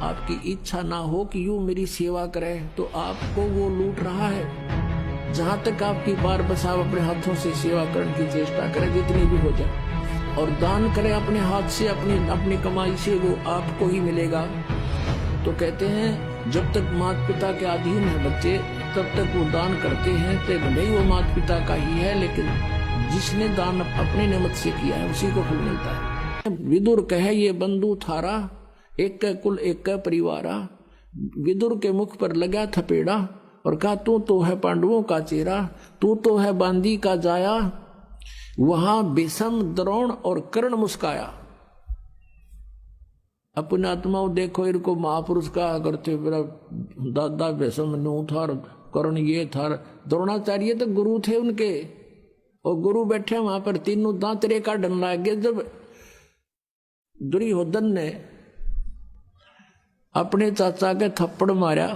आपकी इच्छा ना हो कि यूं मेरी सेवा करे तो आपको वो लूट रहा है। जहां तक आपकी बार बस आप अपने हाथों से सेवा करने की चेष्टा करें जितनी भी हो जाए, और दान करें अपने हाथ से, अपनी कमाई से, वो आपको ही मिलेगा। तो कहते हैं जब तक माता पिता के अधीन है बच्चे तब तक वो दान करते हैं, तो भले ही वो माता पिता का ही है, लेकिन जिसने दान अपने निमित्त से किया है उसी को फल मिलता है। विदुर कहे ये बंधु थारा, एक कुल एक परिवारा। विदुर के मुख पर लगा थपेड़ा और कहा तू तो है पांडवों का चेहरा, तू तो है बांदी का जाया। वहां भीष्म, द्रोण और कर्ण मुस्काया। अपने आत्माओं देखो, इनको महापुरुष कहा करते, मेरा दादा भीष्म नू था, कर्ण ये था, द्रोणाचार्य तो गुरु थे उनके, और गुरु बैठे वहां पर तीनों दांतरे का डन लग गए। जब दुर्योधन ने अपने चाचा के थप्पड़ मारा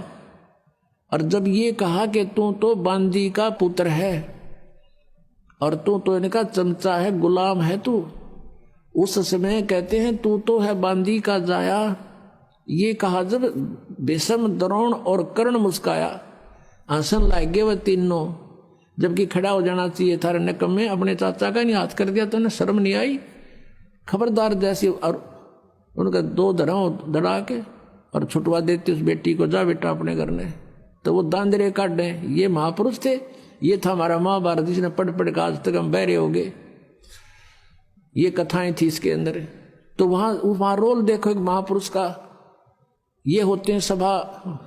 और जब ये कहा कि तू तो बांदी का पुत्र है और तू तो इनका चमचा है, गुलाम है तू, उस समय कहते हैं तू तो है बांदी का जाया। ये कहा जब भीष्म, द्रोण और कर्ण मुस्काया, हंसन लग गए वह तीनों, जबकि खड़ा हो जाना चाहिए था। निकम्मे, अपने चाचा का नहीं हाथ कर दिया तो उन्हें शर्म नहीं आई? खबरदार जैसी, और उनका दो धराओं धड़ा के और छुटवा देती उस बेटी को, जा बेटा अपने घर ने। तो वो दांदरे काटे। ये महापुरुष थे, ये था हमारा महाभारत जिसने पढ़ पढ़ के आज तक हम बहरे हो गए। ये कथाएं थी इसके अंदर। तो वहां रोल देखो एक महापुरुष का। ये होते हैं सभा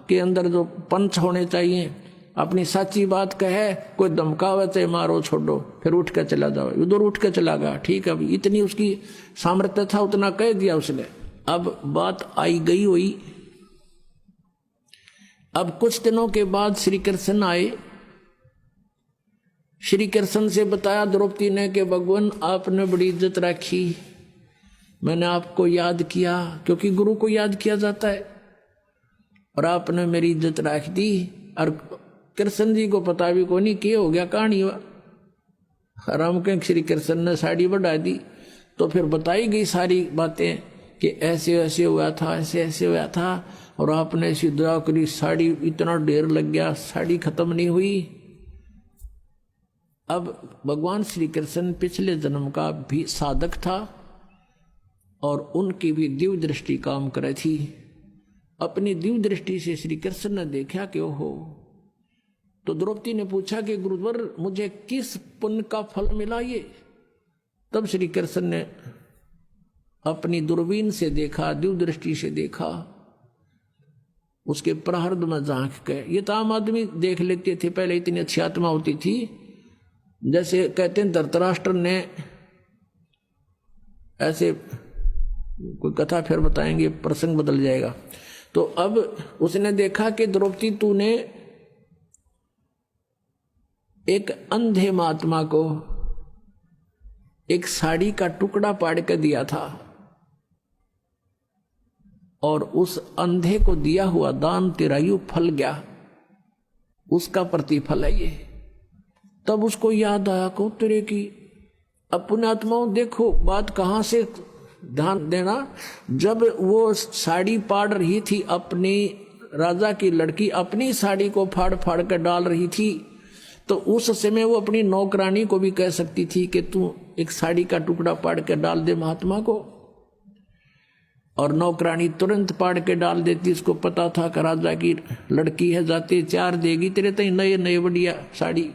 के अंदर जो पंच होने चाहिए, अपनी सच्ची बात कहे, कोई धमकावे चाहे मारो छोड़ो, फिर उठ कर चला जाओ। उधर उठ कर चला गया, ठीक है, अभी इतनी उसकी सामर्थ्य था, उतना कह दिया उसने। अब बात आई गई हुई। अब कुछ दिनों के बाद श्री कृष्ण आए। श्री कृष्ण से बताया द्रौपदी ने कि भगवान आपने बड़ी इज्जत रखी, मैंने आपको याद किया, क्योंकि गुरु को याद किया जाता है, और आपने मेरी इज्जत रख दी। और कृष्ण जी को पता भी को नहीं क्या हो गया, कहानी हुआ। राम के श्री कृष्ण ने साड़ी बढ़ा दी, तो फिर बताई गई सारी बातें कि ऐसे ऐसे हुआ था, ऐसे ऐसे हुआ था, और आपने ऐसी दुआ करी, साड़ी इतना ढेर लग गया, साड़ी खत्म नहीं हुई। अब भगवान श्री कृष्ण पिछले जन्म का भी साधक था और उनकी भी दिव्य दृष्टि काम करे थी। अपनी दिव्य दृष्टि से श्री कृष्ण ने देखा कि ओहो। तो द्रौपदी ने पूछा कि गुरुवर मुझे किस पुण्य का फल मिला ये? तब श्री कृष्ण ने अपनी दूरबीन से देखा, दिव्य दृष्टि से देखा, उसके प्रारब्ध में झांक के। ये तो आम आदमी देख लेते थे, पहले इतनी अच्छी आत्मा होती थी। जैसे कहते हैं धृतराष्ट्र ने, ऐसे कोई कथा फिर बताएंगे, प्रसंग बदल जाएगा। तो अब उसने देखा कि द्रौपदी तूने एक अंधे महात्मा को एक साड़ी का टुकड़ा पाड़ के दिया था, और उस अंधे को दिया हुआ दान तेरा यूं फल गया, उसका प्रतिफल है ये। तब उसको याद आया को तेरे की अपने आत्माओं, देखो बात कहां से ध्यान देना। जब वो साड़ी पाड़ रही थी, अपनी राजा की लड़की अपनी साड़ी को फाड़ फाड़ कर डाल रही थी, तो उस समय वो अपनी नौकरानी को भी कह सकती थी कि तू एक साड़ी का टुकड़ा पाड़ के डाल दे महात्मा को, और नौकरानी तुरंत पाड़ के डाल देती। उसको पता था कि राजा की लड़की है, जाते चार देगी तेरे तई नए नए बढ़िया साड़ी।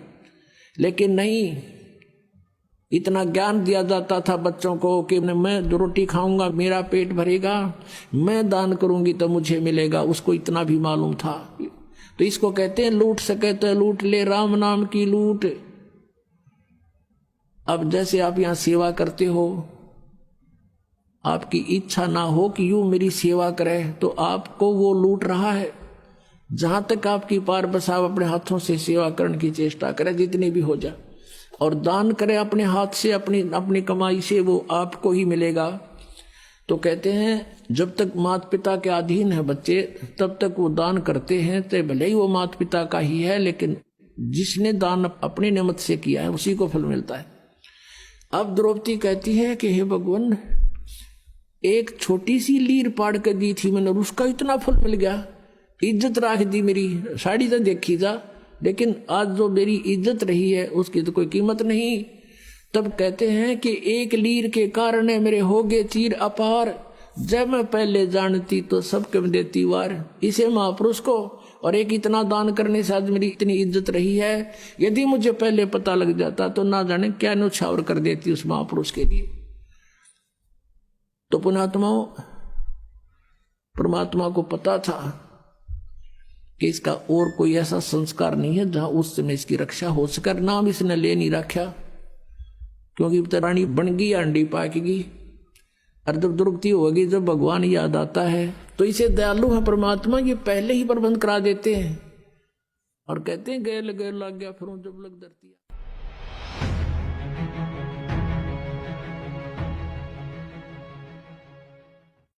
लेकिन नहीं, इतना ज्ञान दिया जाता था बच्चों को कि मैं दो रोटी खाऊंगा मेरा पेट भरेगा, मैं दान करूंगी तो मुझे मिलेगा, उसको इतना भी मालूम था। तो इसको कहते हैं लूट सके तो लूट ले, राम नाम की लूट। अब जैसे आप यहां सेवा करते हो, आपकी इच्छा ना हो कि यूं मेरी सेवा करे तो आपको वो लूट रहा है। जहां तक आपकी पार बस आप अपने हाथों से सेवा करने की चेष्टा करें जितनी भी हो जाए, और दान करें अपने हाथ से, अपनी कमाई से, वो आपको ही मिलेगा। तो कहते हैं जब तक माता पिता के अधीन है बच्चे तब तक वो दान करते हैं, तो भले ही वो माता पिता का ही है, लेकिन जिसने दान अपने निमित्त से किया है उसी को फल मिलता है। अब द्रौपदी कहती है कि हे भगवान, एक छोटी सी लीर पाड़ के दी थी मैंने, उसका इतना फल मिल गया, इज्जत रख दी मेरी। साड़ी तो देखी जा, लेकिन आज जो मेरी इज्जत रही है उसकी तो कोई कीमत नहीं। तब कहते हैं कि एक लीर के कारण मेरे हो गए चीर अपार, जब मैं पहले जानती तो सबके में देती वार। इसे महापुरुष को और एक इतना दान करने से आज मेरी इतनी इज्जत रही है। यदि मुझे पहले पता लग जाता तो ना जाने क्या न्यौछावर कर देती उस महापुरुष के लिए। तो पुण्यात्माओं, परमात्मा को पता था कि इसका और कोई ऐसा संस्कार नहीं है जहां उस समय इसकी रक्षा हो सके। नाम इसने ले नहीं रखा, क्योंकि रानी बन गई, अंडी पाकेगी, और जब दुर्गति होगी, जब भगवान याद आता है तो इसे दयालु है परमात्मा, ये पहले ही प्रबंध करा देते हैं और कहते हैं गए लग गया फिर जब लग धरती।